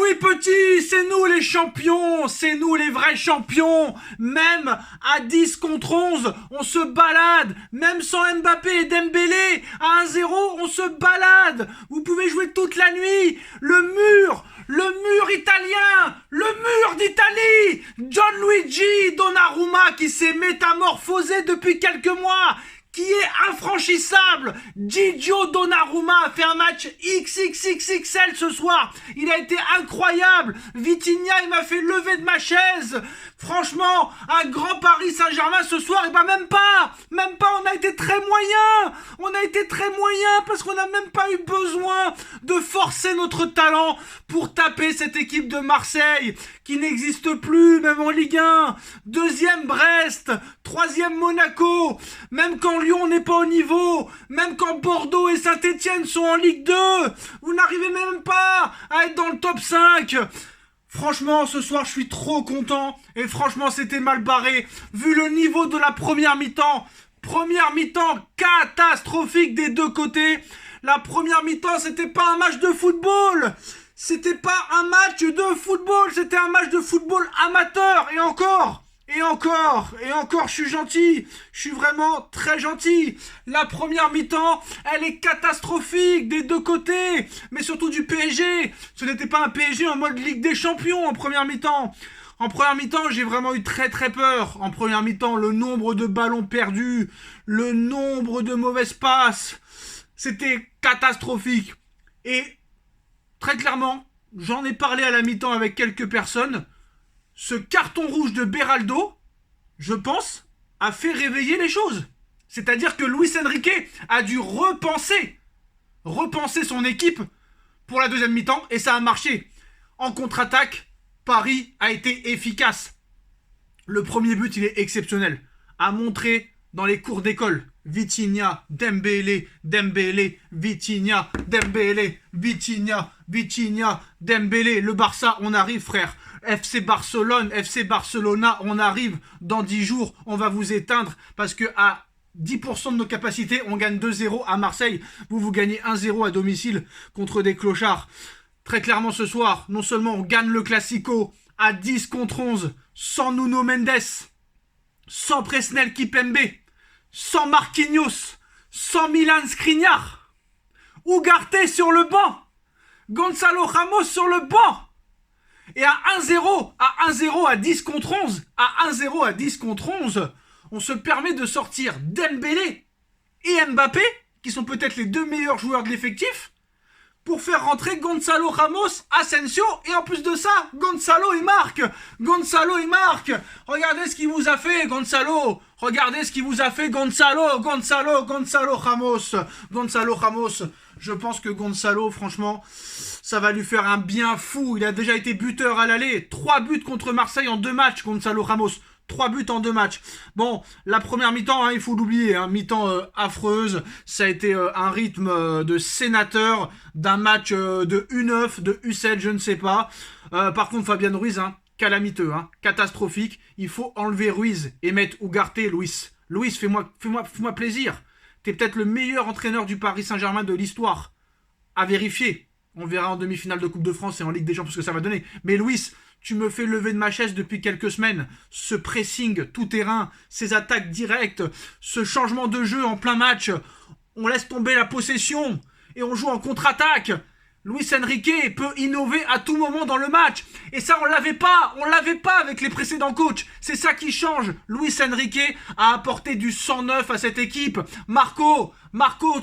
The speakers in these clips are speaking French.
Oui petit, c'est nous les champions, c'est nous les vrais champions. Même à 10 contre 11, on se balade. Même sans Mbappé et Dembélé, à 1-0, on se balade. Vous pouvez jouer toute la nuit. Le mur italien, le mur d'Italie. Gianluigi Donnarumma qui s'est métamorphosé depuis quelques mois, qui est infranchissable. Gigio Donnarumma a fait un match XXXXL ce soir. Il a été incroyable. Vitinha, il m'a fait lever de ma chaise. Franchement, un grand Paris Saint-Germain ce soir, et même pas, on a été très moyen. On a été très moyen parce qu'on n'a même pas eu besoin de forcer notre talent pour taper cette équipe de Marseille qui n'existe plus, même en Ligue 1. Deuxième Brest, troisième Monaco, même quand Lyon n'est pas au niveau, même quand Bordeaux et Saint-Etienne sont en Ligue 2, vous n'arrivez même pas à être dans le top 5. Franchement, ce soir, je suis trop content. Et franchement, c'était mal barré. Vu le niveau de la première mi-temps. Première mi-temps catastrophique des deux côtés. La première mi-temps, c'était pas un match de football. C'était pas un match de football. C'était un match de football amateur. Et encore, je suis gentil. Je suis vraiment très gentil. La première mi-temps, elle est catastrophique des deux côtés. Mais surtout du PSG. Ce n'était pas un PSG en mode Ligue des Champions en première mi-temps. En première mi-temps, j'ai vraiment eu très très peur. En première mi-temps, le nombre de ballons perdus, le nombre de mauvaises passes, c'était catastrophique. Et très clairement, j'en ai parlé à la mi-temps avec quelques personnes. Ce carton rouge de Beraldo, je pense, a fait réveiller les choses. C'est-à-dire que Luis Enrique a dû repenser son équipe pour la deuxième mi-temps et ça a marché. En contre-attaque, Paris a été efficace. Le premier but, il est exceptionnel. A montré dans les cours d'école. Vitinha, Dembélé, Vitinha, Dembélé, Vitinha, Dembélé. Le Barça, on arrive frère. FC Barcelona, on arrive dans 10 jours, on va vous éteindre parce que à 10% de nos capacités, on gagne 2-0 à Marseille. Vous gagnez 1-0 à domicile contre des clochards. Très clairement ce soir, non seulement on gagne le Classico à 10 contre 11, sans Nuno Mendes, sans Presnel Kipembe, sans Marquinhos, sans Milan Skriniar, Ugarte sur le banc, Gonzalo Ramos sur le banc. Et à 1-0, à 10 contre 11, on se permet de sortir Dembélé et Mbappé, qui sont peut-être les deux meilleurs joueurs de l'effectif, pour faire rentrer Gonzalo Ramos, Asensio, et en plus de ça, Gonzalo il marque. Regardez ce qu'il vous a fait, Gonzalo. Gonzalo Ramos. Je pense que Gonzalo, franchement, ça va lui faire un bien fou. Il a déjà été buteur à l'aller. 3 buts contre Marseille en 2 matchs, Gonzalo Ramos. 3 buts en 2 matchs. Bon, la première mi-temps, il faut l'oublier. Mi-temps affreuse. Ça a été un rythme de sénateur, d'un match de U9, de U7, je ne sais pas. Par contre, Fabian Ruiz, calamiteux, catastrophique. Il faut enlever Ruiz et mettre Ugarte, Luis. Luis, fais-moi plaisir. T'es peut-être le meilleur entraîneur du Paris Saint-Germain de l'histoire. À vérifier. On verra en demi-finale de Coupe de France et en Ligue des Champions ce que ça va donner. Mais Luis, tu me fais lever de ma chaise depuis quelques semaines. Ce pressing tout-terrain, ces attaques directes, ce changement de jeu en plein match. On laisse tomber la possession et on joue en contre-attaque. Luis Enrique peut innover à tout moment dans le match. Et ça, on l'avait pas avec les précédents coachs. C'est ça qui change. Luis Enrique a apporté du sang neuf à cette équipe. Marco,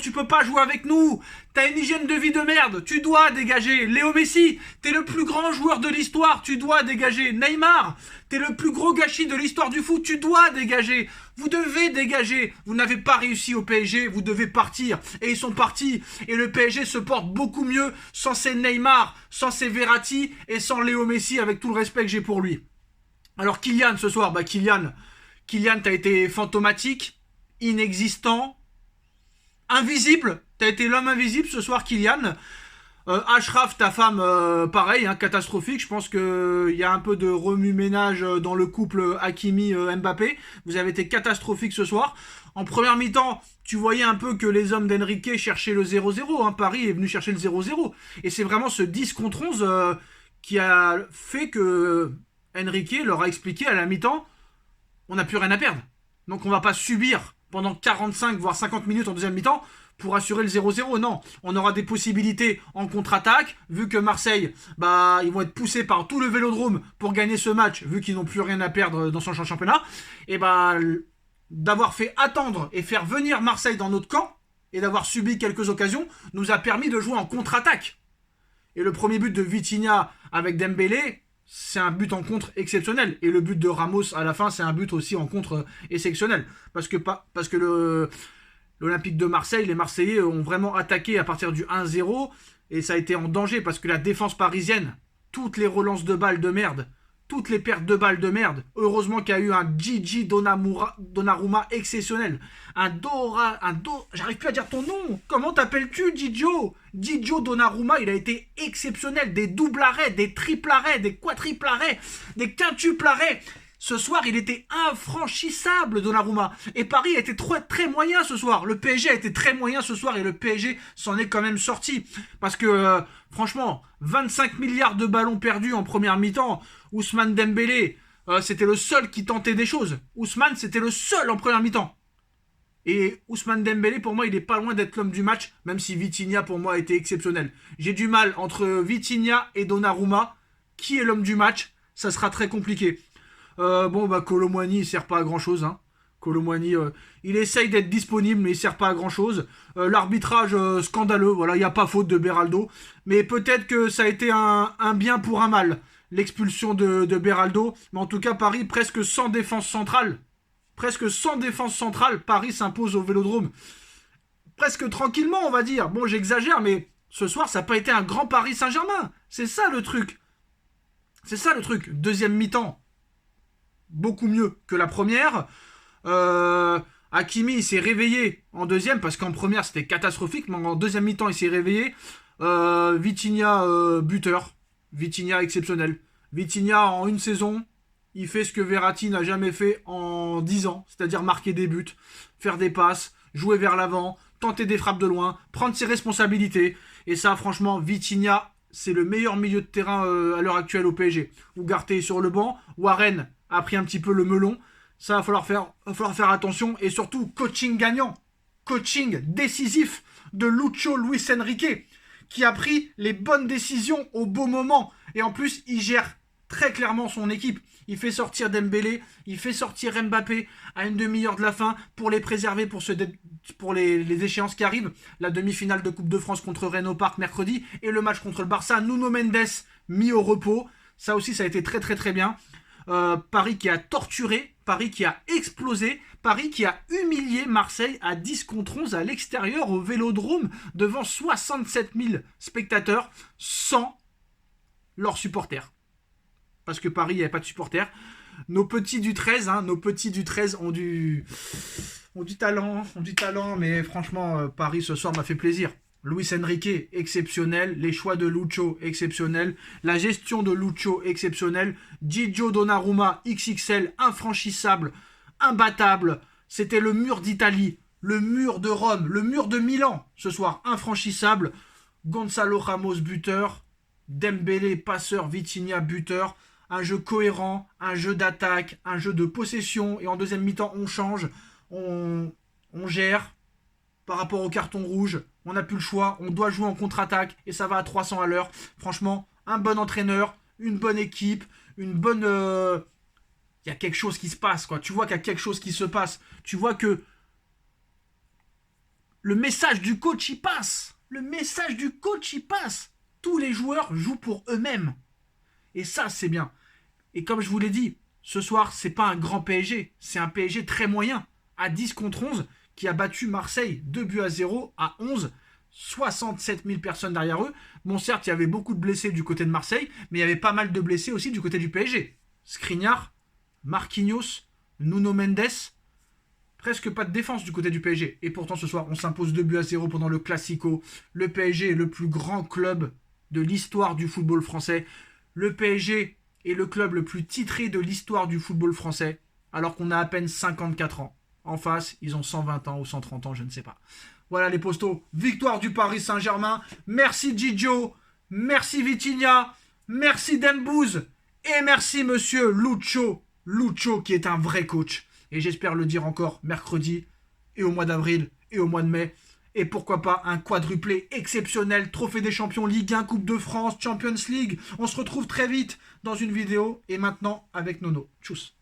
tu peux pas jouer avec nous. T'as une hygiène de vie de merde. Tu dois dégager. Léo Messi, t'es le plus grand joueur de l'histoire. Tu dois dégager. Neymar, t'es le plus gros gâchis de l'histoire du foot. Tu dois dégager. Vous devez dégager. Vous n'avez pas réussi au PSG. Vous devez partir. Et ils sont partis. Et le PSG se porte beaucoup mieux sans ses Neymar, sans ses Verratti et sans Léo Messi, avec tout le respect que j'ai pour lui. Alors Kylian ce soir, Kylian, t'as été fantomatique, inexistant, invisible. T'as été l'homme invisible ce soir, Kylian. Achraf, ta femme, pareil, catastrophique. Je pense qu'il y a un peu de remue-ménage dans le couple Hakimi-Mbappé. Vous avez été catastrophique ce soir. En première mi-temps, tu voyais un peu que les hommes d'Enrique cherchaient le 0-0. Paris est venu chercher le 0-0. Et c'est vraiment ce 10 contre 11 qui a fait que Enrique leur a expliqué à la mi-temps, on n'a plus rien à perdre. Donc on va pas subir pendant 45 voire 50 minutes en deuxième mi-temps pour assurer le 0-0. Non, on aura des possibilités en contre-attaque, vu que Marseille, ils vont être poussés par tout le Vélodrome pour gagner ce match, vu qu'ils n'ont plus rien à perdre dans son championnat. Et d'avoir fait attendre et faire venir Marseille dans notre camp, et d'avoir subi quelques occasions, nous a permis de jouer en contre-attaque. Et le premier but de Vitinha avec Dembélé, c'est un but en contre exceptionnel. Et le but de Ramos à la fin, c'est un but aussi en contre exceptionnel. Parce que l'Olympique de Marseille, les Marseillais ont vraiment attaqué à partir du 1-0. Et ça a été en danger parce que la défense parisienne, toutes les relances de balles de merde, toutes les pertes de balles de merde. Heureusement qu'il y a eu un Gigi Donnarumma exceptionnel. J'arrive plus à dire ton nom. Comment t'appelles-tu, Gigio Donnarumma, il a été exceptionnel. Des doubles arrêts, des triples arrêts, des quadruples arrêts, des quintuples arrêts. Ce soir, il était infranchissable, Donnarumma. Et Paris a été très moyen ce soir. Le PSG a été très moyen ce soir et le PSG s'en est quand même sorti. Parce que, franchement, 25 milliards de ballons perdus en première mi-temps. Ousmane Dembélé, c'était le seul qui tentait des choses. Ousmane, c'était le seul en première mi-temps. Et Ousmane Dembélé, pour moi, il est pas loin d'être l'homme du match, même si Vitinha, pour moi, a été exceptionnel. J'ai du mal entre Vitinha et Donnarumma. Qui est l'homme du match? Ça sera très compliqué. Kolo Muani, il sert pas à grand chose. Kolo Muani, il essaye d'être disponible, mais il sert pas à grand chose. L'arbitrage scandaleux, voilà, il n'y a pas faute de Beraldo. Mais peut-être que ça a été un bien pour un mal, l'expulsion de Beraldo. Mais en tout cas, Paris, presque sans défense centrale. Paris s'impose au Vélodrome. Presque tranquillement, on va dire. Bon, j'exagère, mais ce soir, ça n'a pas été un grand Paris Saint-Germain. C'est ça le truc. Deuxième mi-temps, beaucoup mieux que la première. Hakimi, il s'est réveillé en deuxième, parce qu'en première, c'était catastrophique, mais en deuxième mi-temps, il s'est réveillé. Vitinha, buteur. Vitinha, exceptionnel. Vitinha, en une saison, il fait ce que Verratti n'a jamais fait en 10 ans, c'est-à-dire marquer des buts, faire des passes, jouer vers l'avant, tenter des frappes de loin, prendre ses responsabilités. Et ça, franchement, Vitinha, c'est le meilleur milieu de terrain à l'heure actuelle au PSG. Ugarte est sur le banc, Warren a pris un petit peu le melon. Ça, va falloir faire attention. Et surtout, coaching gagnant, coaching décisif de Lucho Luis Enrique, qui a pris les bonnes décisions au bon moment. Et en plus, il gère très clairement son équipe. Il fait sortir Dembélé, il fait sortir Mbappé à une demi-heure de la fin pour les préserver pour les échéances qui arrivent. La demi-finale de Coupe de France contre Rennes au Parc mercredi et le match contre le Barça. Nuno Mendes mis au repos. Ça aussi, ça a été très très très bien. Paris qui a torturé, Paris qui a explosé, Paris qui a humilié Marseille à 10 contre 11 à l'extérieur au Vélodrome devant 67 000 spectateurs sans leurs supporters. Parce que Paris, il n'y avait pas de supporters. Nos petits du 13 ont du talent, mais franchement, Paris ce soir m'a fait plaisir. Luis Enrique, exceptionnel. Les choix de Lucho, exceptionnel. La gestion de Lucho, exceptionnelle. Gigio Donnarumma, XXL, infranchissable, imbattable. C'était le mur d'Italie, le mur de Rome, le mur de Milan. Ce soir, infranchissable. Gonzalo Ramos, buteur. Dembélé, passeur. Vitinha, buteur. Un jeu cohérent, un jeu d'attaque, un jeu de possession. Et en deuxième mi-temps, on change. On gère. Par rapport au carton rouge, on n'a plus le choix, on doit jouer en contre-attaque et ça va à 300 à l'heure. Franchement, un bon entraîneur, une bonne équipe, une bonne... Il y a quelque chose qui se passe, quoi. Tu vois qu'il y a quelque chose qui se passe. Tu vois que le message du coach, il passe. Tous les joueurs jouent pour eux-mêmes. Et ça, c'est bien. Et comme je vous l'ai dit, ce soir, c'est pas un grand PSG. C'est un PSG très moyen. À 10 contre 11, qui a battu Marseille 2-0 à 11, 67 000 personnes derrière eux. Bon, certes, il y avait beaucoup de blessés du côté de Marseille, mais il y avait pas mal de blessés aussi du côté du PSG. Skriniar, Marquinhos, Nuno Mendes, presque pas de défense du côté du PSG. Et pourtant, ce soir, on s'impose 2-0 pendant le Classico. Le PSG est le plus grand club de l'histoire du football français. Le PSG est le club le plus titré de l'histoire du football français, alors qu'on a à peine 54 ans. En face, ils ont 120 ans ou 130 ans, je ne sais pas. Voilà les postos. Victoire du Paris Saint-Germain. Merci Gigio. Merci Vitinha. merci Dembouz et merci monsieur Lucho qui est un vrai coach. Et j'espère le dire encore mercredi et au mois d'avril et au mois de mai. Et pourquoi pas un quadruplé exceptionnel, Trophée des Champions, Ligue 1, Coupe de France, Champions League. On se retrouve très vite dans une vidéo et maintenant avec Nono. Tchuss.